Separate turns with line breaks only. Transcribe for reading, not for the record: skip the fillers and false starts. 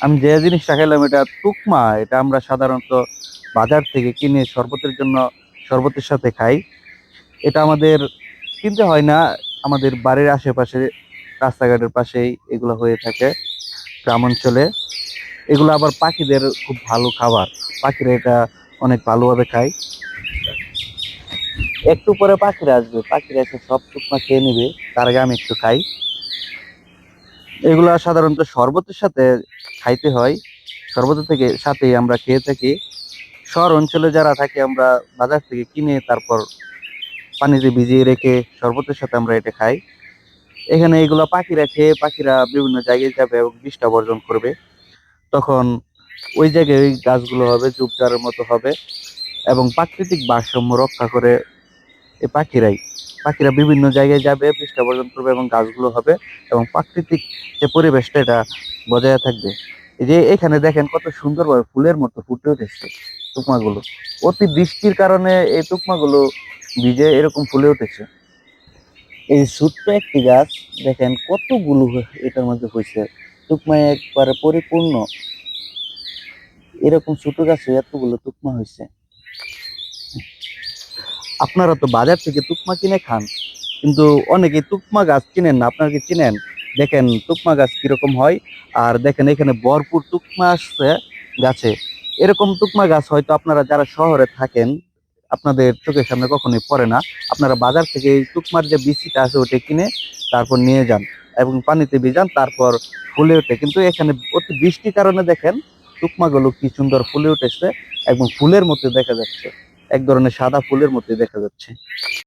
আমি যে জিনিসটা খেলাম এটা তুকমা। এটা আমরা সাধারণত বাজার থেকে কিনে শরবতের জন্য শরবতের সাথে খাই। এটা আমাদের কিনতে হয় না, আমাদের বাড়ির আশেপাশে রাস্তাঘাটের পাশেই এগুলো হয়ে থাকে গ্রাম অঞ্চলে। এগুলো আবার পাখিদের খুব ভালো খাবার, পাখিরা এটা অনেক ভালোভাবে খায়। একটু পরে পাখিরা আসবে, পাখিরা এসে সব শুকনা খেয়ে নিবে, তার আগে আমি একটু খাই। এগুলা সাধারণত শরবতের সাথে খাইতে হয়, শরবতের থেকে সাথেই আমরা খেয়ে থাকি। শহর অঞ্চলে যারা থাকে আমরা বাজার থেকে কিনে তারপর পানিতে ভিজিয়ে রেখে শরবতের সাথে আমরা এটা খাই। এখানে এগুলো পাখিরা খেয়ে পাখিরা বিভিন্ন জায়গায় যাবে এবং বিষটা বর্জন করবে, তখন ওই জায়গায় ওই গাছগুলো হবে ঝোপঝাড়ের মতো হবে এবং প্রাকৃতিক ভারসাম্য রক্ষা করে। এই পাখিরা বিভিন্ন জায়গায় যাবে, বৃষ্টি বর্জন করবে এবং গাছগুলো হবে এবং প্রাকৃতিক যে পরিবেশটা এটা বজায় থাকবে। এই যে এখানে দেখেন কত সুন্দরভাবে ফুলের মতো ফুটে উঠেছে তুকমাগুলো। অতি বৃষ্টির কারণে এই তুকমাগুলো ভিজে এরকম ফুলে উঠেছে। এই ছোট্ট একটি গাছ, দেখেন কতগুলো এটার মধ্যে হয়েছে। তুকমায় একবারে পরিপূর্ণ, এরকম ছোট গাছে এতগুলো তুকমা হয়েছে। আপনারা তো বাজার থেকে তুকমা কিনে খান, কিন্তু অনেকে তুকমা গাছ চিনেন না। আপনারা কি চিনেন? দেখেন তুকমা গাছ কিরকম হয়। আর দেখেন এখানে ভরপুর তুকমা আসছে গাছে। এরকম তুকমা গাছ হয়তো আপনারা যারা শহরে থাকেন আপনাদের চোখের সামনে কখনোই পড়ে না। আপনারা বাজার থেকে এই তুকমার যে বিচিটা আছে ওটা কিনে তারপর নিয়ে যান এবং পানিতে ভিজান, তারপর ফুলে ওঠে। কিন্তু এখানে অতি বৃষ্টির কারণে দেখেন তুকমাগুলো কি সুন্দর ফুলে উঠেছে এবং ফুলের মধ্যে দেখা যাচ্ছে, এক ধরনের সাদা ফুলের মধ্যে দেখা যাচ্ছে।